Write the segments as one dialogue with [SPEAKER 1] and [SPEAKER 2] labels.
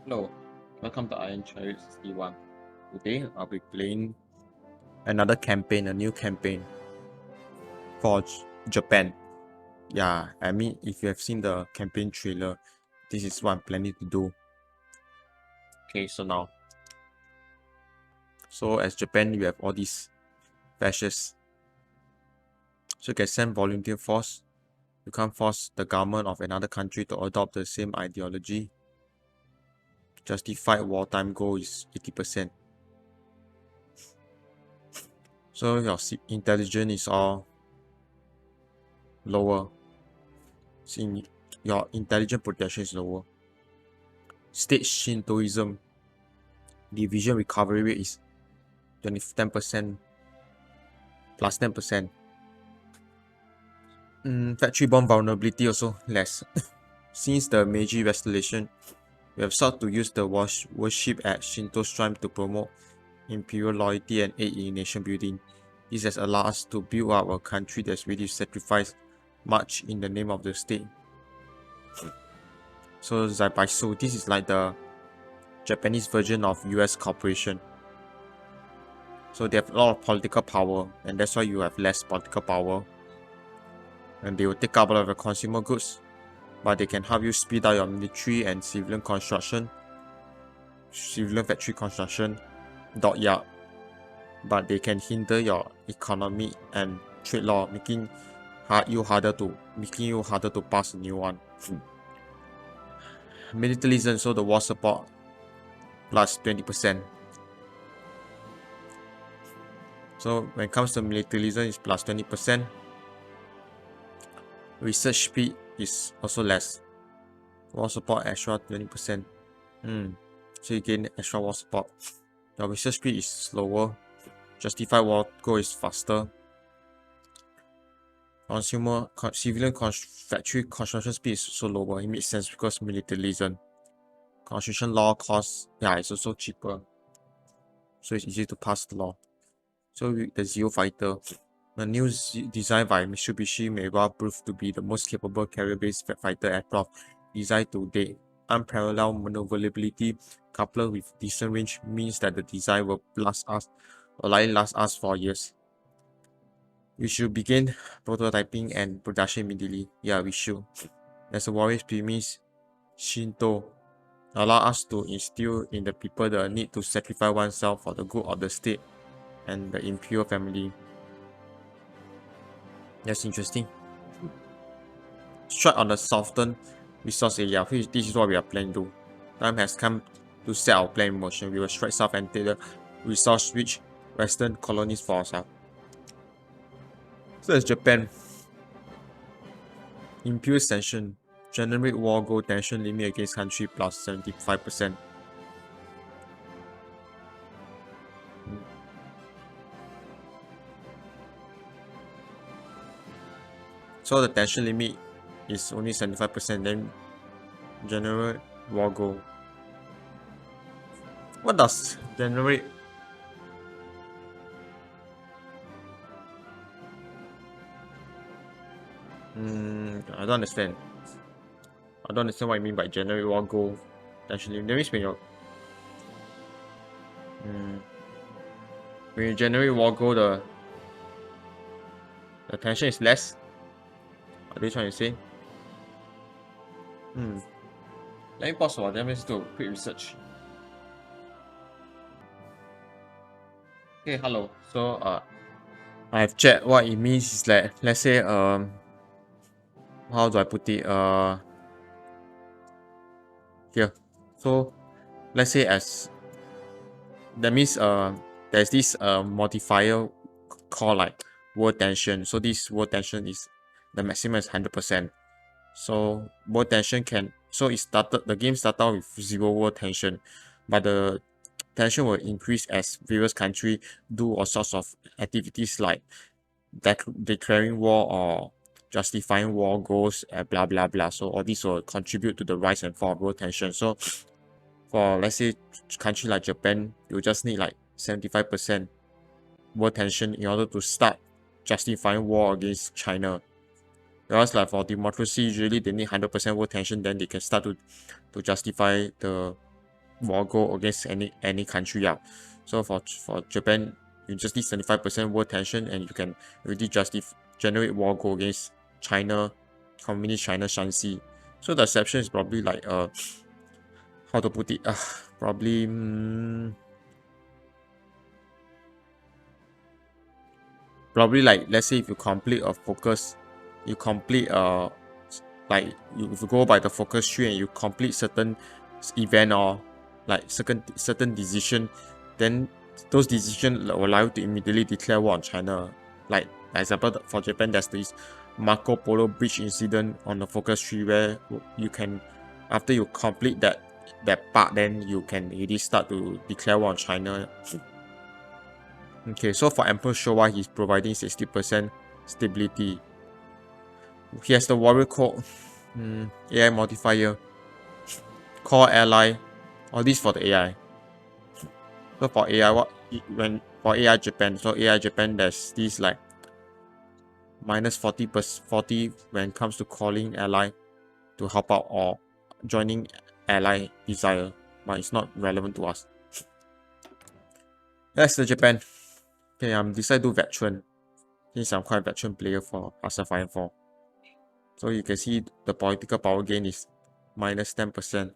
[SPEAKER 1] Hello, welcome to Iron Chariot 61. Today I'll be playing another campaign, a new campaign for Japan. Yeah, I mean, if you have seen the campaign trailer, this is what I'm planning to do. Okay, so as Japan, you have all these fascists. So you can send volunteer force. You can't force the government of another country to adopt the same ideology. Justified wartime goal is 80%. So your intelligence is all lower. Your intelligence protection is lower. State Shintoism division recovery rate is 10% plus 10%. Factory bomb vulnerability also less. Since the Meiji Restoration, we have sought to use the worship at Shinto shrine to promote Imperial loyalty and aid in nation building. This has allowed us to build up a country that's ready to sacrifice much in the name of the state. So Zaibaisu, this is like the Japanese version of US corporation. So they have a lot of political power, and that's why you have less political power. And they will take up a lot of the consumer goods, but they can help you speed up your military and civilian construction, civilian factory construction, dockyard. But they can hinder your economy and trade law, making you harder to pass a new one. Militarism, so the war support plus 20%. So when it comes to militarism, it's plus 20%. Research speed is also less. War support extra 20%. So you gain extra war support. Your research speed is slower. Justified war goal is faster. Civilian factory construction speed is also lower. It makes sense because militarism. Construction law costs, it's also cheaper. So it's easy to pass the law. So the Zero Fighter. The new design by Mitsubishi may well prove to be the most capable carrier-based fighter aircraft designed to date. Unparalleled maneuverability coupled with decent range means that the design will likely last us for years. We should begin prototyping and production immediately. Yeah, we should. As a warrior premise, Shinto allow us to instill in the people the need to sacrifice oneself for the good of the state and the Imperial family. That's interesting. Strike on the southern resource area. This is what we are planning to do. Time has come to set our plan in motion. We will strike south and take the resource-rich western colonies for ourselves. So as Japan. Imperial sanction. Generate war goal tension limit against country plus 75%. So the tension limit is only 75%, then generate war goal. What does generate? I don't understand. I don't understand what you mean by generate war goal. Tension limit. That means when you generate war goal, the tension is less. Are they trying to say? Let me pause for that. Let's do a quick research. Okay, hello. So I've checked what it means is that, let's say how do I put it? Here. So let's say as that means there's this modifier called like world tension. So this world tension is the maximum is 100%. So world tension the game started out with 0 world tension, but the tension will increase as various countries do all sorts of activities like declaring war or justifying war goals and blah blah blah. So all these will contribute to the rise and fall of world tension. So for let's say country like Japan, you just need like 75% world tension in order to start justifying war against China. Whereas like for democracy, usually they need 100% world tension, then they can start to justify the war goal against any country. Yeah. So for Japan, you just need 75% world tension and you can really generate war goal against China, Communist China, Shanxi. So the exception is probably like how to put it? Probably probably like, let's say if you complete a focus, you complete like if you go by the focus tree and you complete certain event or like certain decision, then those decisions will allow you to immediately declare war on China. Like example for Japan, there's this Marco Polo bridge incident on the focus tree where you can, after you complete that part, then you can really start to declare war on China. Okay, so for Emperor Showa, he's providing 60% stability. He has the warrior code, AI modifier, core ally, all these for the AI. So for AI, for AI Japan, so AI Japan, there's these like minus 40 when it comes to calling ally to help out or joining ally desire, but it's not relevant to us. That's the Japan. Okay, I'm decided to do veteran since I'm quite a veteran player for Pacifier 4. So you can see the political power gain is minus 10%.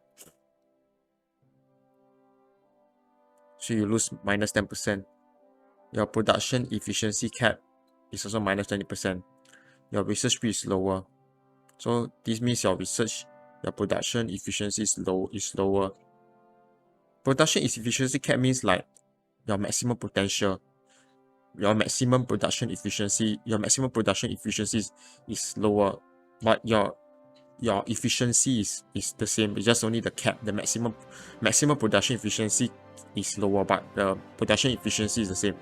[SPEAKER 1] So you lose minus 10%. Your production efficiency cap is also minus 20%. Your research speed is lower. So this means your production efficiency is lower. Production efficiency cap means like your maximum potential. Your maximum production efficiency is lower, but your efficiency is the same. It's just only the cap. The maximum production efficiency is lower, but the production efficiency is the same.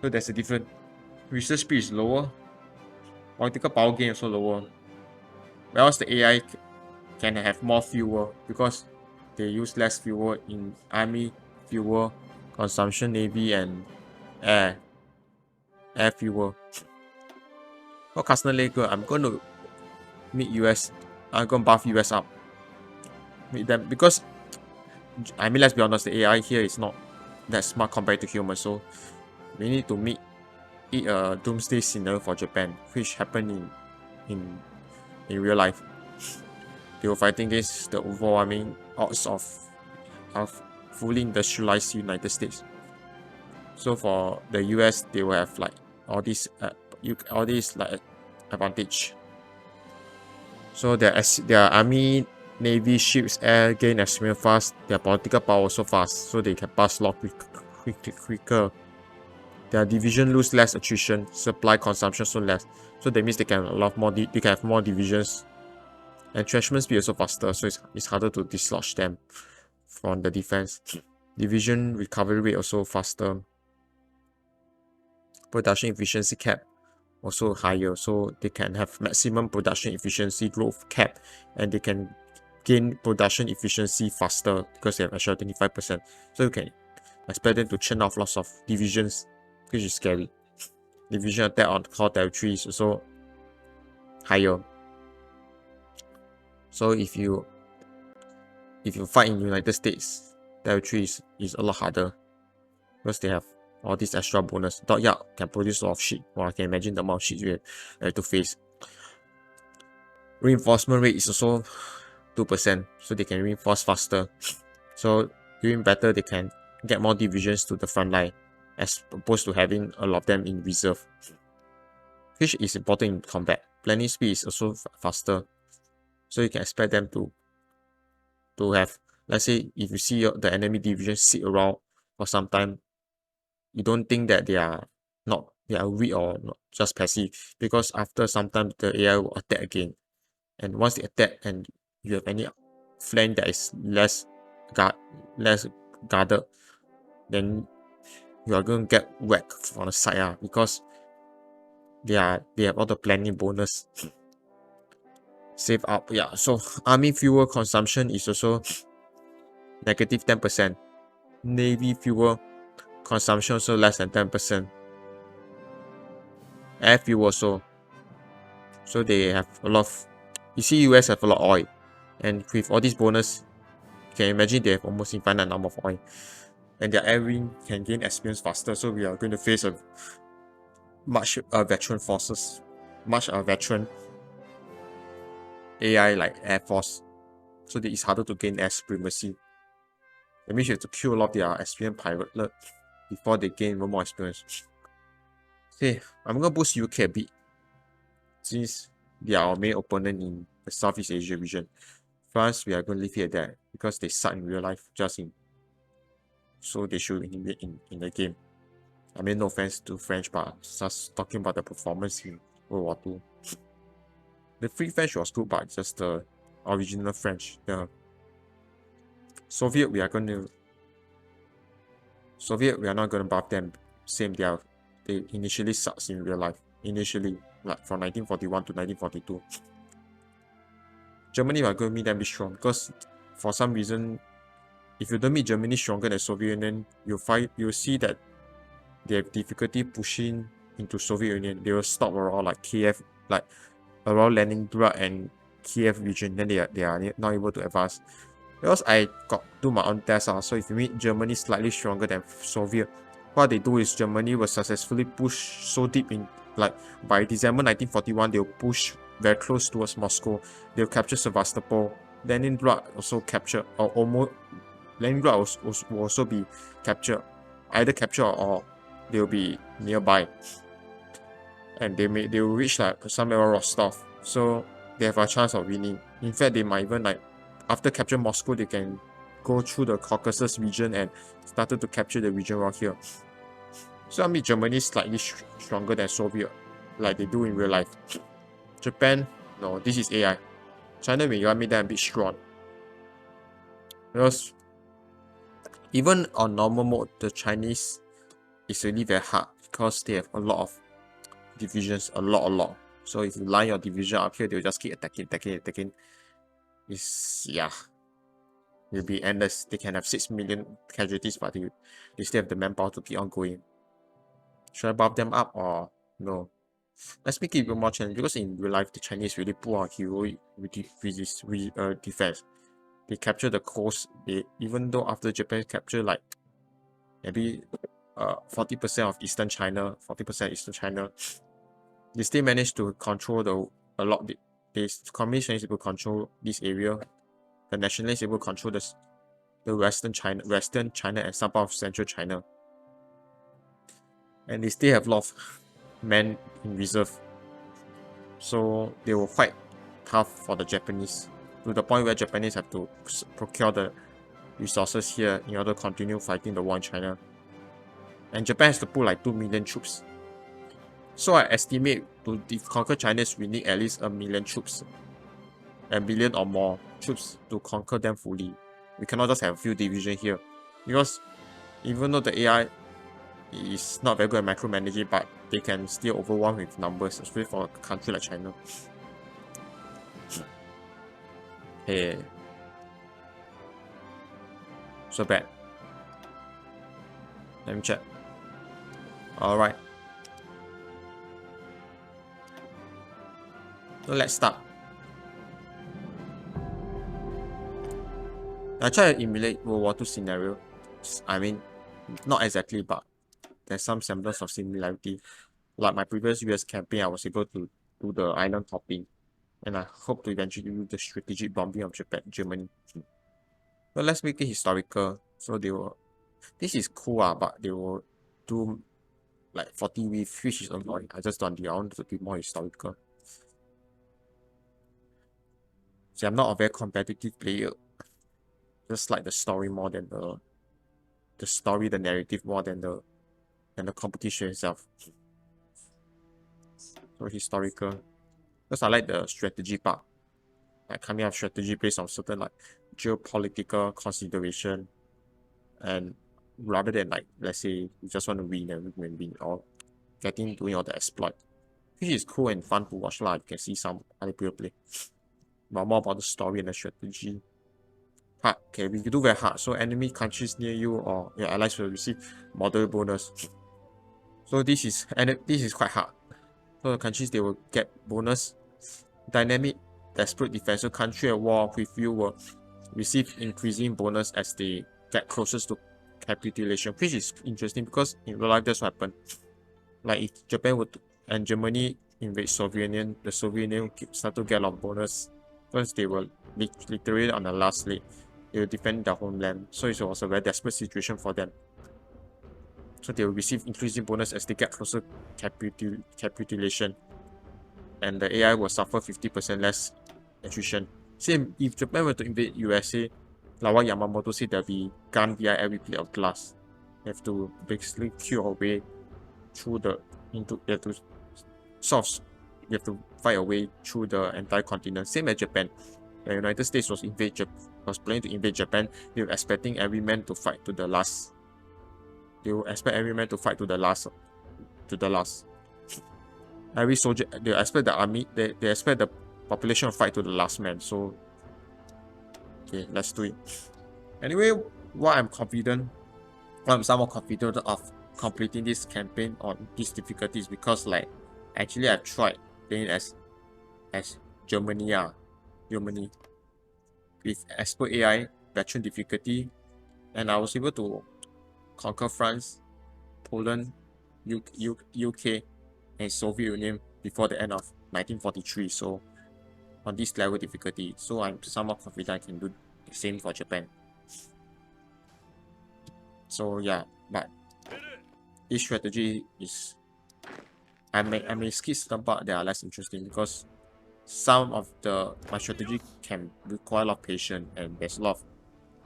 [SPEAKER 1] So there's a difference. Research speed is lower. Political power gain also lower. Whereas the AI can have more fuel because they use less fuel in army fuel consumption, navy, and air fuel. For Customer Lager, I'm going to meet US. I'm going to buff US up. Meet them because I mean, let's be honest, the AI here is not that smart compared to humans, so we need to meet a doomsday scenario for Japan, which happened in real life. They were fighting against the overwhelming odds of fully industrialized United States. So for the US, they will have like all these like advantage. So their army, navy, ships, air gain extremely fast. Their political power also fast, so they can pass law quicker. Their division lose less attrition, supply consumption so less. So that means they can have more divisions. Entrenchment speed also faster, so it's harder to dislodge them from the defense. Division recovery rate also faster. Production efficiency cap also higher, so they can have maximum production efficiency growth cap, and they can gain production efficiency faster because they have extra 25%. So you can expect them to churn off lots of divisions, which is scary. Division attack on core territory is also higher. So if you fight in United States, territory is a lot harder because they have all these extra bonus. Yeah, can produce a lot of shit. Well, I can imagine the amount of shit you have to face. Reinforcement rate is also 2%, so they can reinforce faster. So doing better, they can get more divisions to the front line as opposed to having a lot of them in reserve, which is important in combat. Planning speed is also faster, so you can expect them to have, let's say if you see the enemy division sit around for some time, you don't think that they are weak or not just passive, because after some time the AI will attack again, and once they attack and you have any flank that is less guarded, then you are going to get whacked from the side, because they have all the planning bonus. Save up, yeah. So army fuel consumption is also negative 10%. Navy fuel consumption also less than 10%. Air fuel also. So they have a lot of, you see US have a lot of oil, and with all these bonus, can you imagine they have almost infinite number of oil, and their air wing can gain experience faster. So we are going to face a much veteran forces, much veteran AI like air force. So that it's harder to gain air supremacy. That means you have to kill a lot of their experienced pilot before they gain even more experience. Okay, I'm gonna boost UK a bit since they are our main opponent in the Southeast Asia region. France, we are going to leave it at that because they suck in real life, so they should in the game. I mean, no offense to French, but just talking about the performance in World War II. The Free French was good, but just the original French. The Soviet, we are not going to buff them. Same, they initially sucks in real life. Initially, like from 1941 to 1942. Germany, we are going to meet them be strong because for some reason, if you don't meet Germany stronger than Soviet Union, you'll see that they have difficulty pushing into Soviet Union. They will stop around like Kiev, like around Leningrad and Kiev region. Then they are not able to advance. Because I got do my own test. So if you meet Germany slightly stronger than Soviet, what they do is Germany will successfully push so deep in, like by December 1941, they'll push very close towards Moscow. They'll capture Sevastopol. Leningrad also capture, or almost Leningrad will also be captured, either captured or they'll be nearby, and they will reach like somewhere around Rostov, so they have a chance of winning. In fact, they might even like after capture Moscow, they can go through the Caucasus region and started to capture the region around here. So I mean, Germany is slightly stronger than Soviet, like they do in real life. Japan, no, this is AI. China, we got me them a bit strong because even on normal mode, the Chinese is really very hard because they have a lot of divisions, a lot. So if you line your division up here, they'll just keep attacking. It's, yeah, it'll be endless. They can have 6 million casualties, but they still have the manpower to keep on going. Should I buff them up or no? Let's make it even more challenging because in real life, the Chinese really pull out heroic defense. They capture the coast. Even though after Japan capture like maybe 40% of Eastern China, 40% Eastern China, they still managed to control a lot. The communist Chinese able to control this area. The nationalists able to control the Western China and some part of Central China. And they still have a lot of men in reserve. So they were quite tough for the Japanese, to the point where Japanese have to procure the resources here in order to continue fighting the war in China. And Japan has to put like 2 million troops. So I estimate to conquer China, we need at least 1 million troops, a billion or more troops to conquer them fully. We cannot just have a few divisions here, because even though the AI is not very good at micromanaging, but they can still overwhelm with numbers, especially for a country like China. Hey, so bad. Let me check. Alright. So let's start. I try to emulate World War II scenario. I mean, not exactly, but there's some semblance of similarity. Like my previous US campaign, I was able to do the island hopping, and I hope to eventually do the strategic bombing of Germany. But let's make it historical. So this is cool, but they will do like 40 with, which is annoying. I just don't do. I want to be more historical. See, I'm not a very competitive player. Just like the story more than the narrative more than the competition itself. So historical. Because I like the strategy part. Like coming up strategy based on certain like geopolitical consideration, and rather than like, let's say you just want to win and win or doing all the exploit. Which is cool and fun to watch. You can see some other people play. But more about the story and the strategy. Hard. Okay, we do very hard. So enemy countries near you or your allies will receive moderate bonus. So this is quite hard. So the countries, they will get bonus. Dynamic, desperate defense. So country at war with you will receive increasing bonus as they get closest to capitulation, which is interesting because in real life that's what happened. Like if Japan would and Germany invade Soviet Union, the Soviet Union start to get a lot of bonus because they were literally on the last leg. They will defend their homeland, so it was a very desperate situation for them. So they will receive increasing bonus as they get closer capitulation, and the AI will suffer 50% less attrition. Same if Japan were to invade USA, like what Yamamoto said, there'll be gun behind every plate of glass. They have to basically kill our way through the they have to you have to fight a way through the entire continent. Same as Japan. The United States was planning to invade Japan. They were expecting every man to fight to the last. They will expect every man to fight to the last. Every soldier, they expect the army, they expect the population to fight to the last man. So, okay, let's do it. Anyway, what I'm somewhat confident of completing this campaign on these difficulties because, like, actually I tried playing as Germany with expert AI, veteran difficulty, and I was able to conquer France, Poland, UK, and Soviet Union before the end of 1943. So on this level difficulty, so I'm somewhat confident I can do the same for Japan. So yeah, but this strategy is I may skip certain part that are less interesting because some of my strategy can require a lot of patience and there's a lot of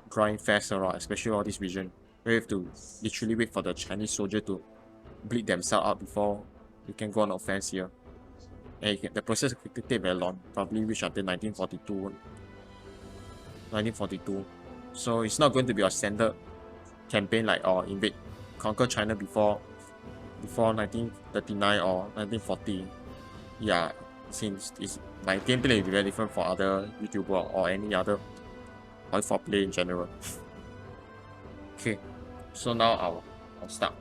[SPEAKER 1] drawing fast around, especially all this region. We have to literally wait for the Chinese soldier to bleed themselves out before we can go on offense here. And the process could take very long, probably reach until 1942. So it's not going to be a standard campaign like or conquer China before 1939 or 1940. Yeah, since my gameplay will be very different for other YouTuber or any other for play in general. Okay, so now I'll start.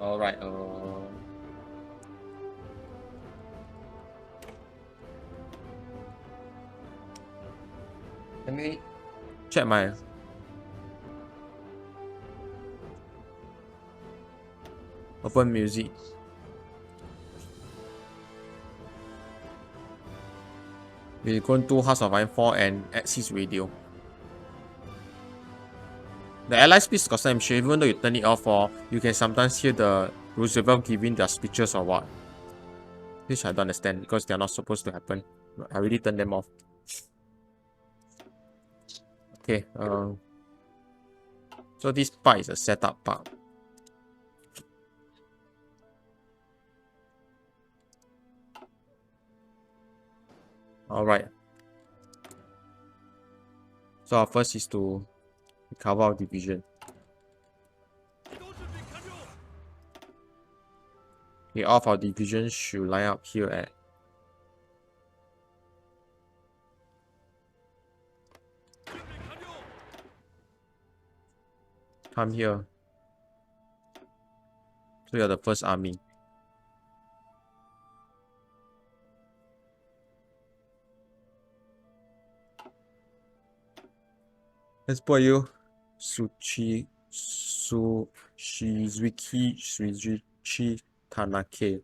[SPEAKER 1] All right. Let me check my open music. We're going to House of Iron 4 and Axis Radio. The Allied speech got some shit, even though you turn it off, or you can sometimes hear the Roosevelt giving their speeches or what. Which I don't understand because they're not supposed to happen. I already turned them off. Okay, so this part is a setup part. Alright. So our first is to recover our division. Okay, all of our divisions should line up here at come here. So you're the first army. Let's put you Suzuki Tanake.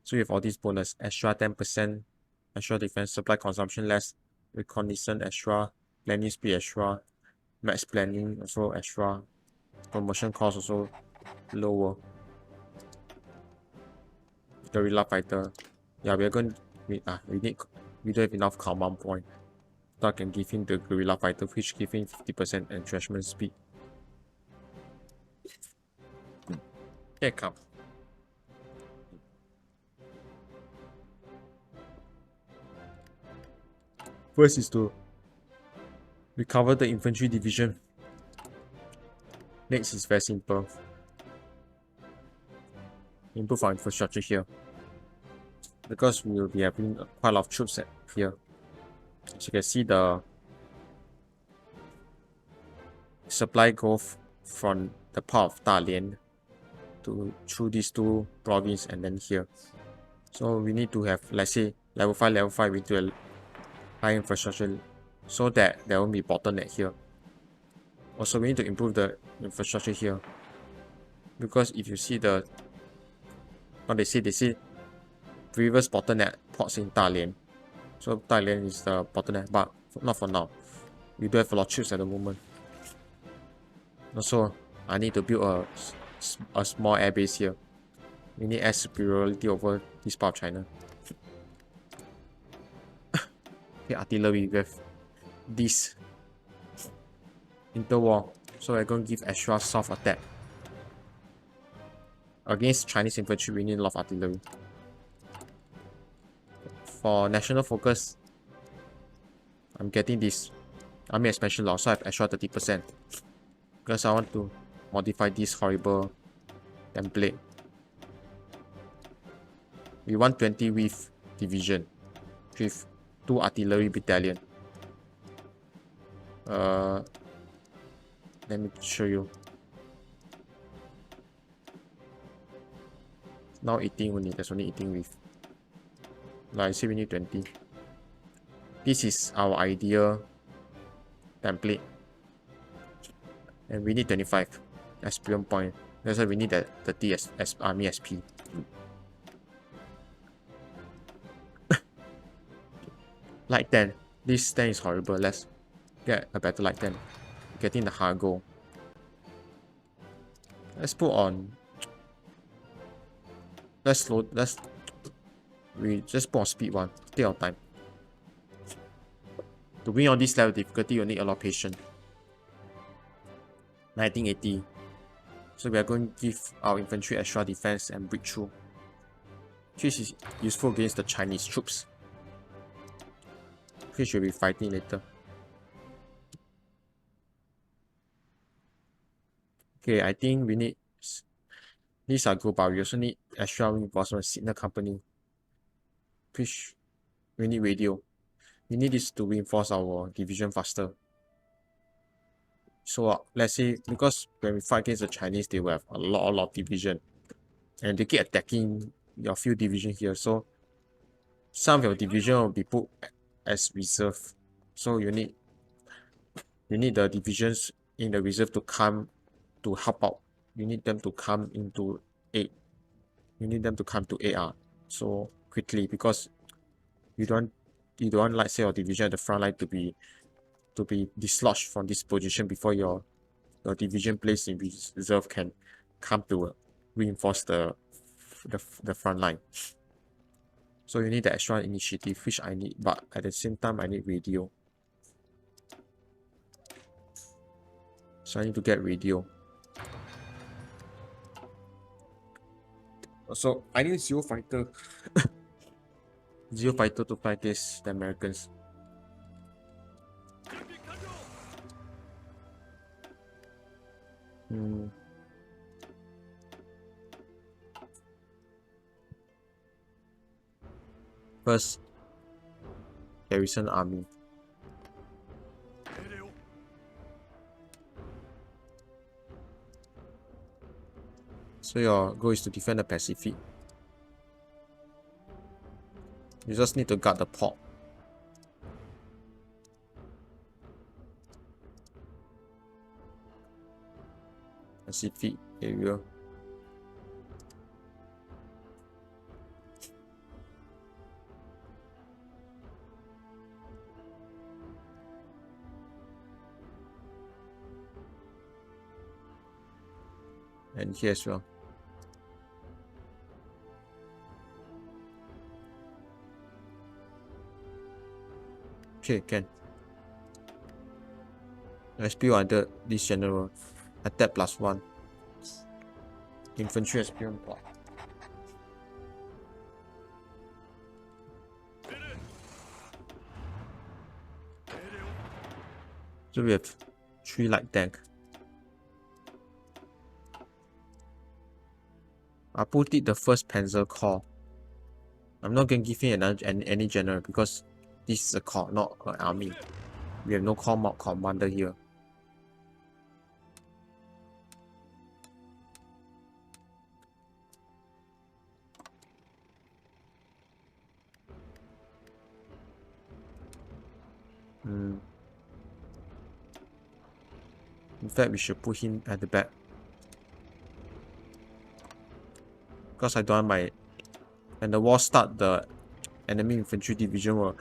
[SPEAKER 1] So you have all these bonus, extra 10%, extra defense, supply consumption less, reconnaissance extra, planning speed extra, max planning also extra, promotion cost also lower. Guerrilla fighter. Yeah, we don't have enough command point. So I can give him the guerrilla fighter, which give him 50% entrenchment speed. Here it comes. First is to recover the infantry division. Next is very simple. Improve our infrastructure here. Because we will be having quite a lot of troops here. As you can see, the supply growth from the part of Dalian to through these two provinces and then here. So we need to have, let's say, level 5 with a high infrastructure so that there won't be bottleneck here. Also, we need to improve the infrastructure here. Because if you see the, what they say previous bottleneck ports in Dalian. So Dalian is the bottleneck, but not for now. We do have a lot of troops at the moment. Also, I need to build a small air base here. We need air superiority over this part of China. Okay, artillery, we have this interwar. So we're going to give extra soft attack. Against Chinese infantry, we need a lot of artillery. For national focus, I'm getting this army expansion law, so I have extra 30%. Because I want to modify this horrible template. We want 20 with division with 2 artillery battalion. Let me show you. Now 18 only, there's only 18 with. Like I say, we need 20. This is our ideal template. And we need 25 experience point. That's why we need that 30 as army SP. Light 10. This 10 is horrible. Let's get a better light 10. Getting the Hargo. Let's put on. We just put on speed 1. Take our time. To win on this level of difficulty, you need a lot of patience. 1980. So we are going to give our infantry extra defense and breakthrough, which is useful against the Chinese troops, which we'll be fighting later. Okay, I think we need, these are good, but we also need extra reinforcement signal company, which we need radio. We need this to reinforce our division faster. So let's say, because when we fight against the Chinese, they will have a lot of division, and they keep attacking your few division here. So some of your division will be put as reserve. So you need the divisions in the reserve to come to help out. You need them to come into aid. You need them to come to AR so quickly, because you don't like, say, your division at the front line to be dislodged from this position before your division placed in reserve can come to reinforce the front line. So you need the extra initiative, which I need, but at the same time I need radio. So I need to get radio. Also, I need zero fighter. Zero fighter to fight against the Americans. First, garrison army. So your goal is to defend the Pacific. You just need to guard the port. Pacific area. And here as well. Okay, can. Let's build under this general. Attack +1. Infantry experience block. So we have 3 light tank. I put it the first Panzer Corps. I'm not going to give him any general, because this is a corps, not an army. We have no corps commander here. In fact, we should put him at the back. Because I don't want my... When the war start, the enemy infantry division will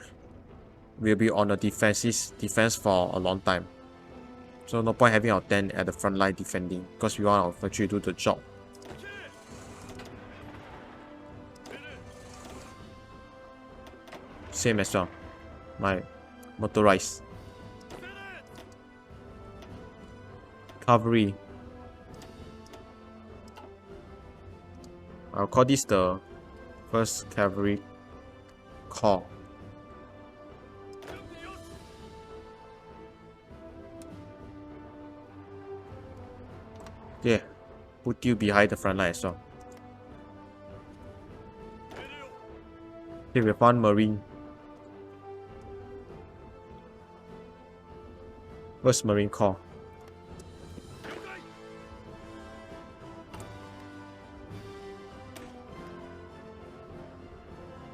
[SPEAKER 1] be on the defense for a long time. So no point having our 10 at the front line defending. Because we want our infantry to do the job. Same as well. My motorized. Cavalry. I'll call this the first cavalry corps. Yeah, put you behind the front line as well. Okay, we found Marine. First Marine Corps.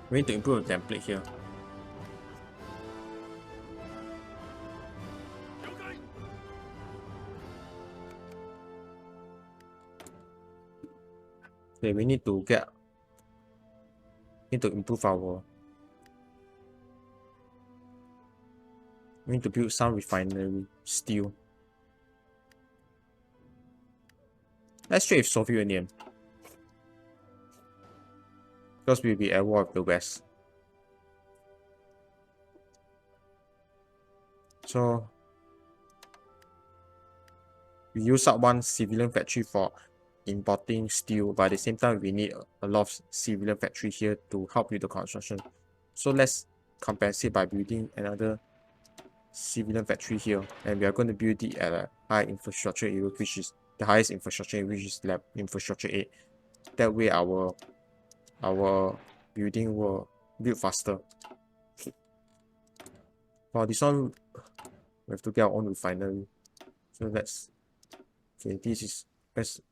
[SPEAKER 1] We need to improve the template here. Okay, we need to improve our... We need to build some refinery, steel. Let's trade with Soviet Union. Because we'll be at war with the West. So we use up one civilian factory for importing steel, but at the same time we need a lot of civilian factory here to help with the construction. So let's compensate by building another civilian factory here, and we are going to build it at a high infrastructure area, which is the highest infrastructure area, which is lab infrastructure 8. That way our building will build faster. For this one, we have to get our own refinery. So let's... Okay, this is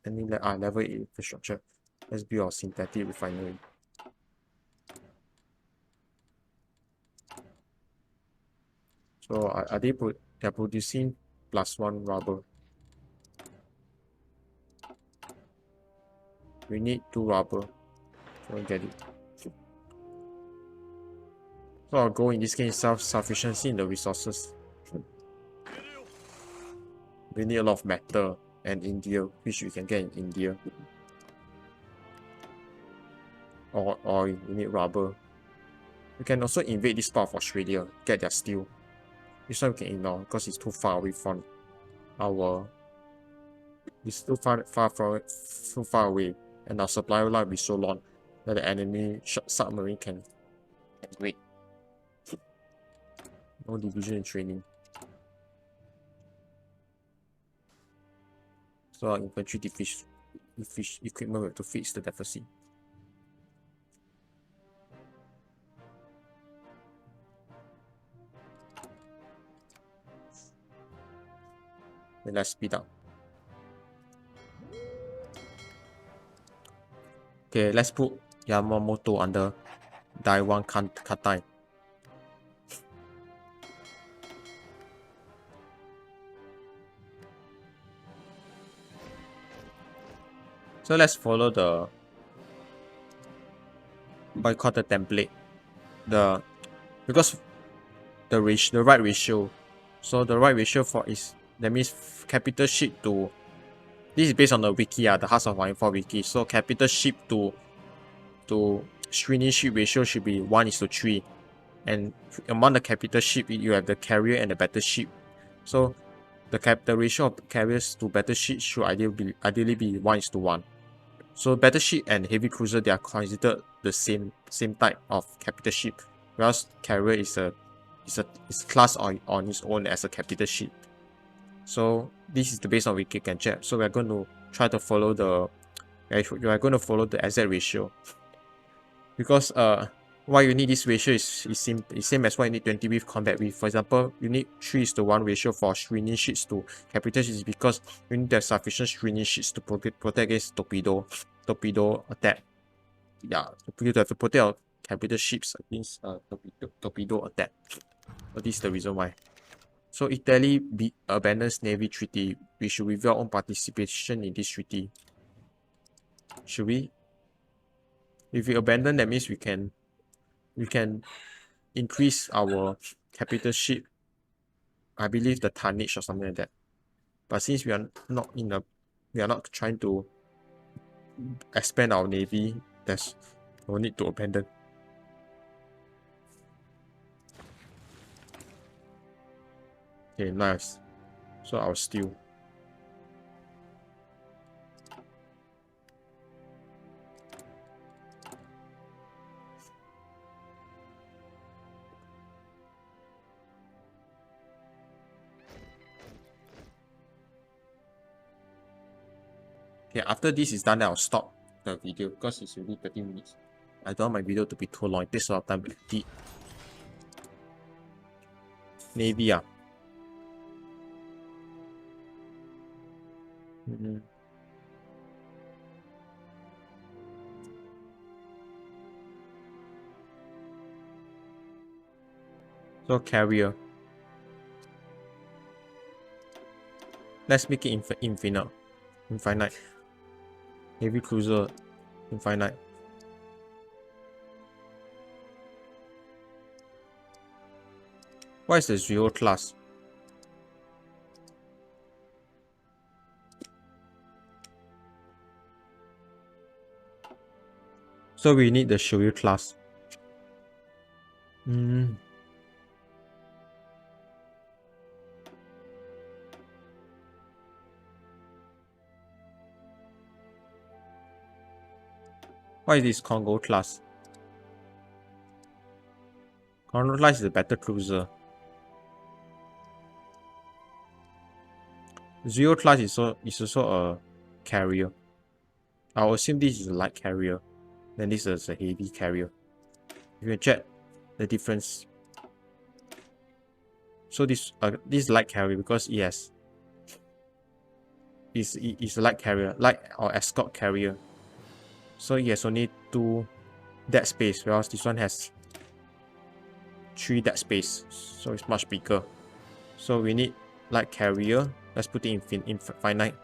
[SPEAKER 1] any level 8 infrastructure. Let's build our synthetic refinery. So they're producing +1 rubber. We need 2 rubber. So get it. So our goal in this game is self-sufficiency in the resources. We need a lot of metal and India, which we can get in India. Or we need rubber. We can also invade this part of Australia, get their steel. This one we can ignore because it's too far away from our... It's too far away, and our supply line will be so long that the enemy submarine can wait. No division in training. So our infantry equipment will have to fix the deficit. Then let's speed up. Okay, let's put Yamamoto under Daiwan Katai. So let's follow the boycotted template. Because the right ratio. So the right ratio that means capital ship to... This is based on the wiki, the Hearts of Iron 4 wiki. So capital ship to screening ship ratio should be 1:3. And among the capital ship, you have the carrier and the battleship. So the ratio of carriers to battleship should ideally be 1:1. So battleship and heavy cruiser, they are considered the same type of capital ship, whereas carrier is class on its own as a capital ship. So this is the base on which you can check. So we're going to try to follow the exact ratio, because why you need this ratio is same as why you need 20 with combat with. For example, you need 3:1 ratio for screening ships to capital ships, because you need to have sufficient screening ships to protect against torpedo attack. Yeah, you have to protect our capital ships against torpedo attack. So this is the reason why. So Italy abandons Navy Treaty. We should review our own participation in this treaty. Should we? If we abandon, that means we can increase our capital ship. I believe the tonnage or something like that. But since we are not trying to expand our navy, there's no need to abandon. Okay, nice. So I'll steal. Okay, after this is done, then I'll stop the video because it's already 30 minutes. I don't want my video to be too long. It takes a lot of time to edit. Navy, ah. So carrier. Let's make it infinite. Heavy cruiser, infinite. What is the 0 class? So we need the Shoutout class. What is this Congo class? Congo class is a better cruiser. 0 class is also a carrier. I'll assume this is a light carrier. Then this is a heavy carrier. You can check the difference. So this light carrier because yes, is a light carrier, light or escort carrier. So it has only 2 dead space, whereas this one has 3 dead space. So it's much bigger. So we need light carrier. Let's put it in infinite.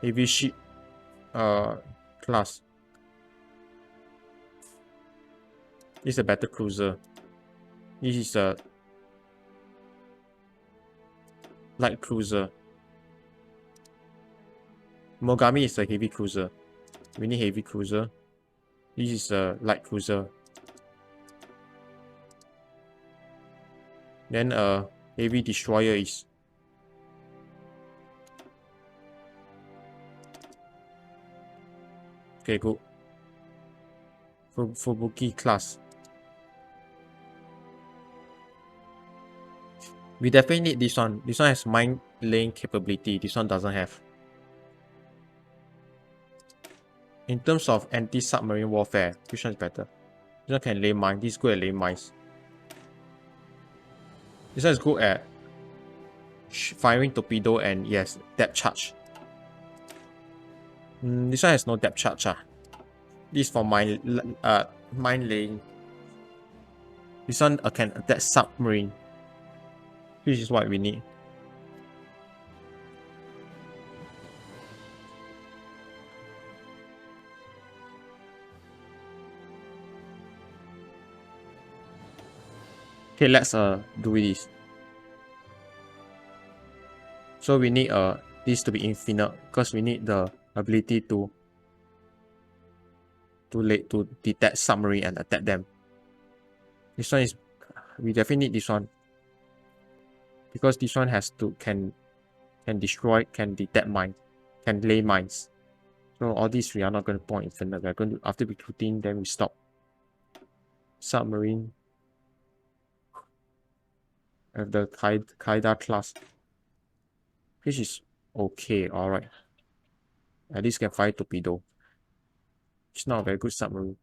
[SPEAKER 1] Heavy ship class. This is a better cruiser. This is a light cruiser. Mogami is a heavy cruiser. We need heavy cruiser. This is a light cruiser. Then heavy destroyer is okay, good. Fubuki class. We definitely need this one. This one has mine laying capability. This one doesn't have. In terms of anti-submarine warfare, which one is better? This one can lay mines. This is good at laying mines. This one is good at firing torpedo and yes, depth charge. This one has no depth charge. This is for mine laying. This one can attack submarine. Which is what we need. Okay, let's do this. So we need this to be infinite because we need the ability to detect submarine and attack them. This one is we definitely need this one because this one has to can destroy, can detect mines, can lay mines. So all these we are not going to point infinite. We are going to after recruiting, then we stop. Submarine. Have the Kaida class, which is okay. All right, at least can fire torpedo. It's not a very good submarine.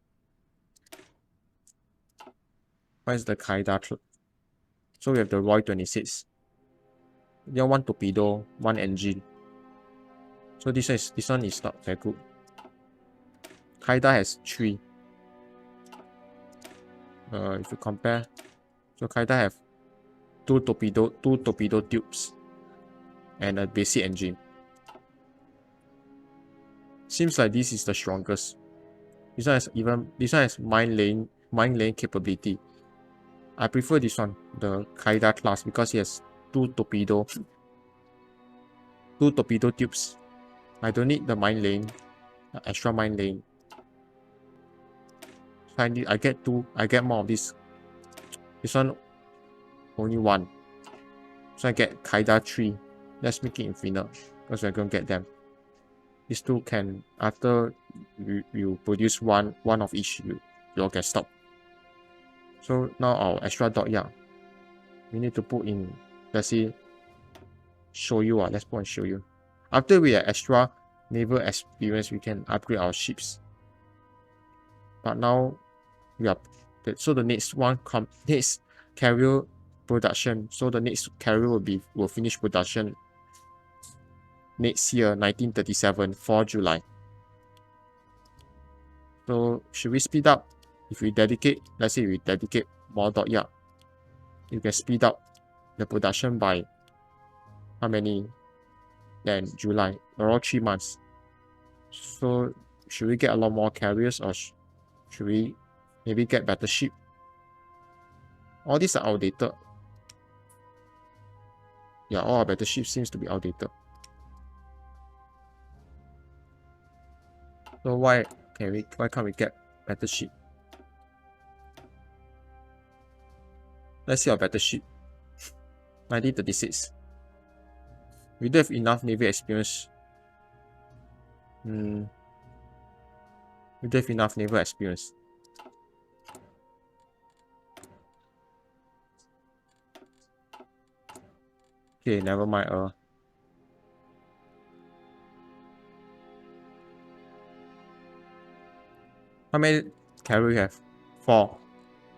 [SPEAKER 1] What is the Kaida? So we have the Roy 26. They have 1 torpedo, 1 engine. So this one is not very good. Kaida has 3. If you compare, So Kaida have two torpedo tubes and a basic engine. Seems like this is the strongest. This one has mine laying capability. I prefer this one, the Kaida class, because it has two torpedo tubes. I don't need the mine laying, extra mine laying. So I get more of this. This one only one. So I get Kaida 3. Let's make it infinite, because we're gonna get them. These two can, after you produce one of each, you all can stop. So now our extra dockyard, we need to put in, let's say, show you. Let's put on show you. After we have extra naval experience, we can upgrade our ships. But now we are, so the next one next carrier production. So the next carrier will finish production next year, 1937, 4 July. So should we speed up? If we dedicate, let's say we dedicate more dockyard, you can speed up the production by how many? Then July, around 3 months. So should we get a lot more carriers, or should we maybe get better ship? All these are outdated. Yeah, all our better ships seems to be outdated. So why can't we get better ship? Let's see our better ship. 1936. We don't have enough Navy experience. We don't have enough naval experience. Okay, never mind. How many carrier we have? 4.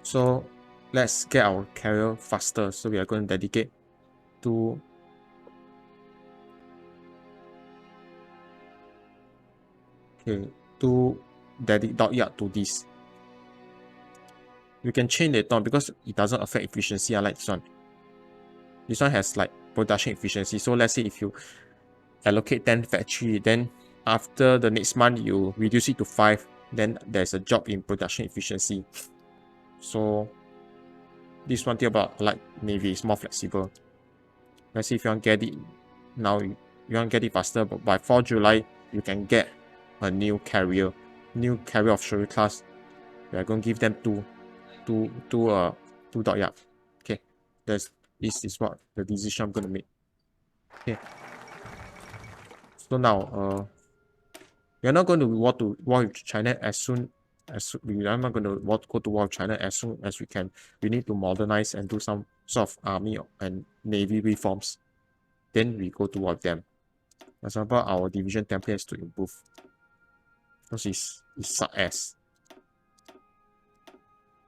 [SPEAKER 1] So let's get our carrier faster. So we are going to dedicate to dockyard to this. You can change it on because it doesn't affect efficiency unlike this one. This one has like production efficiency. So let's say if you allocate 10 factory, then after the next month you reduce it to 5, then there's a drop in production efficiency. So this one thing about like Navy is more flexible. Let's say if you want to get it now, you want to get it faster, but by 4 July you can get a new carrier of Shoutout class. We are going to give them two dockyard. Okay, this is what the decision I'm going to make. Okay, so now we are not going to war with China as soon as we are not going to go to war with China as soon as we can. We need to modernize and do some sort of army and navy reforms. Then we go to war with them. For example, our division template has to improve. Because it's suck ass.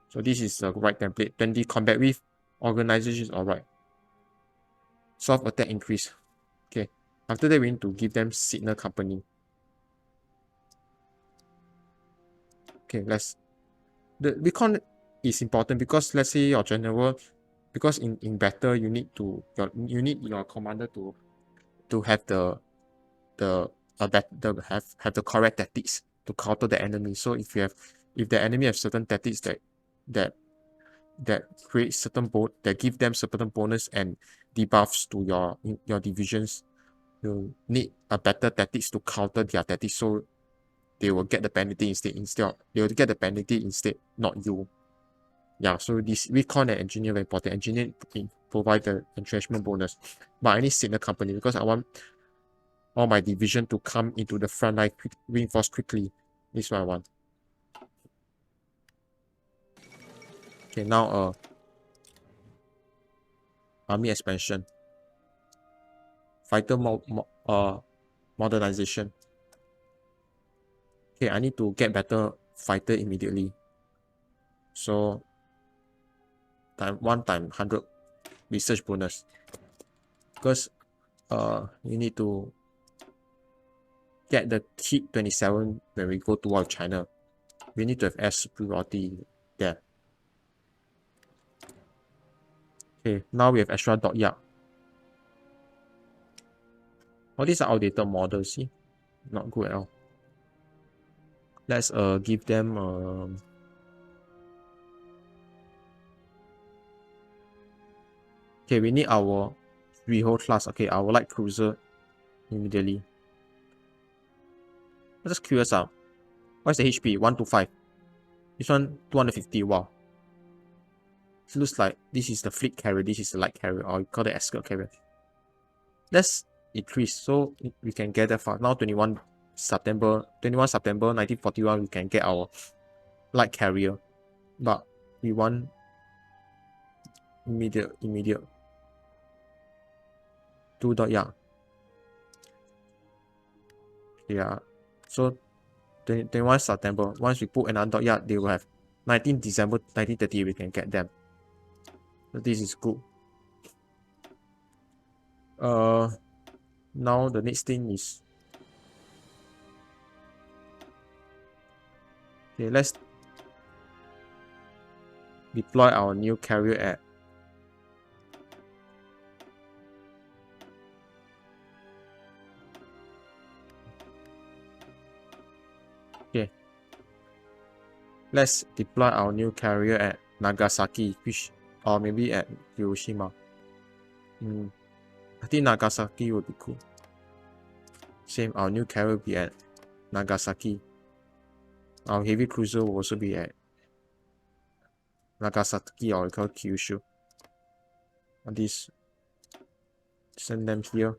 [SPEAKER 1] So this is the right template. 20 combat with organization is alright. Soft attack increase. Okay. After that, we need to give them signal company. Okay, the recon is important because let's say your general, because in battle you need your commander to have the correct tactics to counter the enemy. So if the enemy have certain tactics that create that give them certain bonus and debuffs to your divisions, you need a better tactics to counter their tactics, so they will get the penalty instead, not you. Yeah, so this recon and engineer very important. Engineer provide the entrenchment bonus, but I need signal company because I want all my division to come into the front line reinforce quickly. This is what I want. Okay, now army expansion, fighter modernization. Okay, I need to get better fighter immediately. So time 100 research bonus, because you need to get the kit 27 when we go to war with China. We need to have air superiority there. Okay, now we have extra dot yard. All these are outdated models, see? Not good at all. Let's give them okay, we need our rehold class. Okay, our light cruiser immediately. I'm just curious what's the HP? 125. This one 250. Wow. It looks like this is the fleet carrier, this is the light carrier, or you call it escort carrier. Let's increase so we can get that far. Now 21 September 1941 we can get our light carrier. But we want immediate 2 dot yeah. Yeah. So 21 September. Once we put another dot yard, they will have 19 December 1930 we can get them. So this is good. Now the next thing is okay, let's deploy our new carrier at okay. Let's deploy our new carrier at Nagasaki, or maybe at Hiroshima. I think Nagasaki would be cool. Same, our new carrier will be at Nagasaki. Our heavy cruiser will also be at Nagasaki or Kyushu. And this, send them here.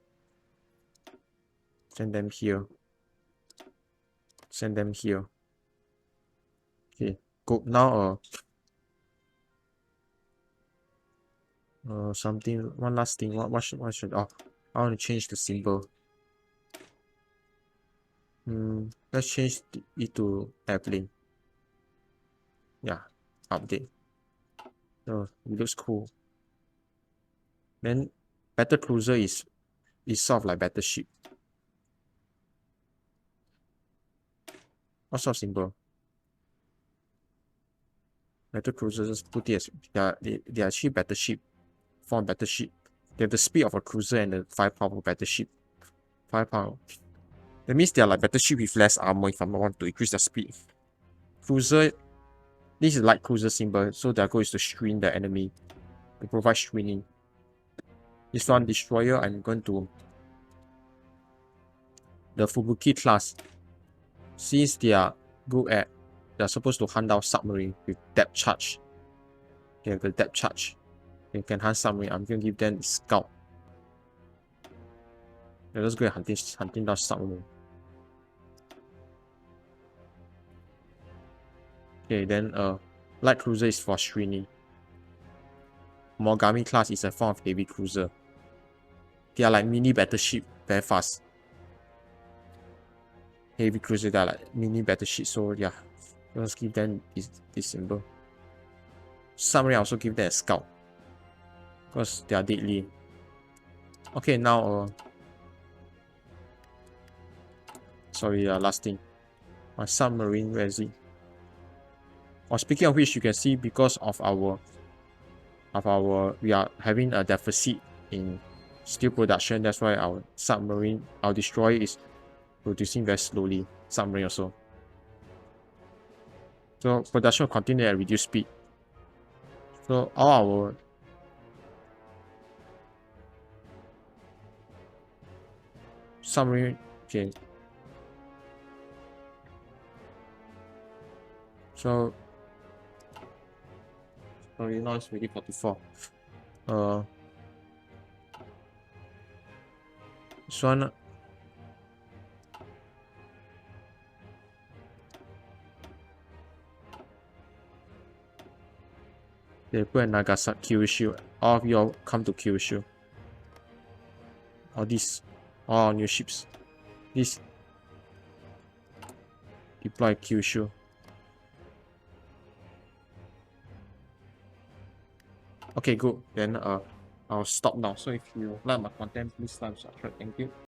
[SPEAKER 1] Send them here. Send them here. Okay, go now. Something. One last thing. What should? Oh, I want to change the symbol. Let's change it to airplane. Yeah, update. Oh, it looks cool. Then battle cruiser is sort of like battleship. What sort of symbol? Battle cruiser, just put it as they are actually battleship. Form battleship. They have the speed of a cruiser and the firepower of a battleship. Firepower. That means they are like battleship with less armor if I want to increase their speed. Cruiser, this is light cruiser symbol, so their goal is to screen the enemy. To provide screening. This one, destroyer, I'm going to the Fubuki class. Since they are good at, they're supposed to hunt down submarine with depth charge. They have the depth charge. They can hunt submarine. I'm going to give them scout. They're just good at hunting down submarine. Okay, then light cruiser is for screening. Mogami class is a form of heavy cruiser. They are like mini battleship, very fast. Heavy cruiser, they are like mini battleship, so yeah. Let's give them this symbol. Submarine, also give them a scout. Because they are deadly. Okay, now sorry, last thing. My submarine, where is it? Oh, speaking of which, you can see because of our we are having a deficit in steel production. That's why our submarine, our destroyer is producing very slowly. Submarine also. So production will continue at reduced speed. So all our submarine, okay. So sorry, now it's already 44. This one. They put Nagasaki, Kyushu. All of you all come to Kyushu. All these, all new ships. This deploy Kyushu. Okay, good. Then I'll stop now. So if you like my content, please subscribe. Thank you.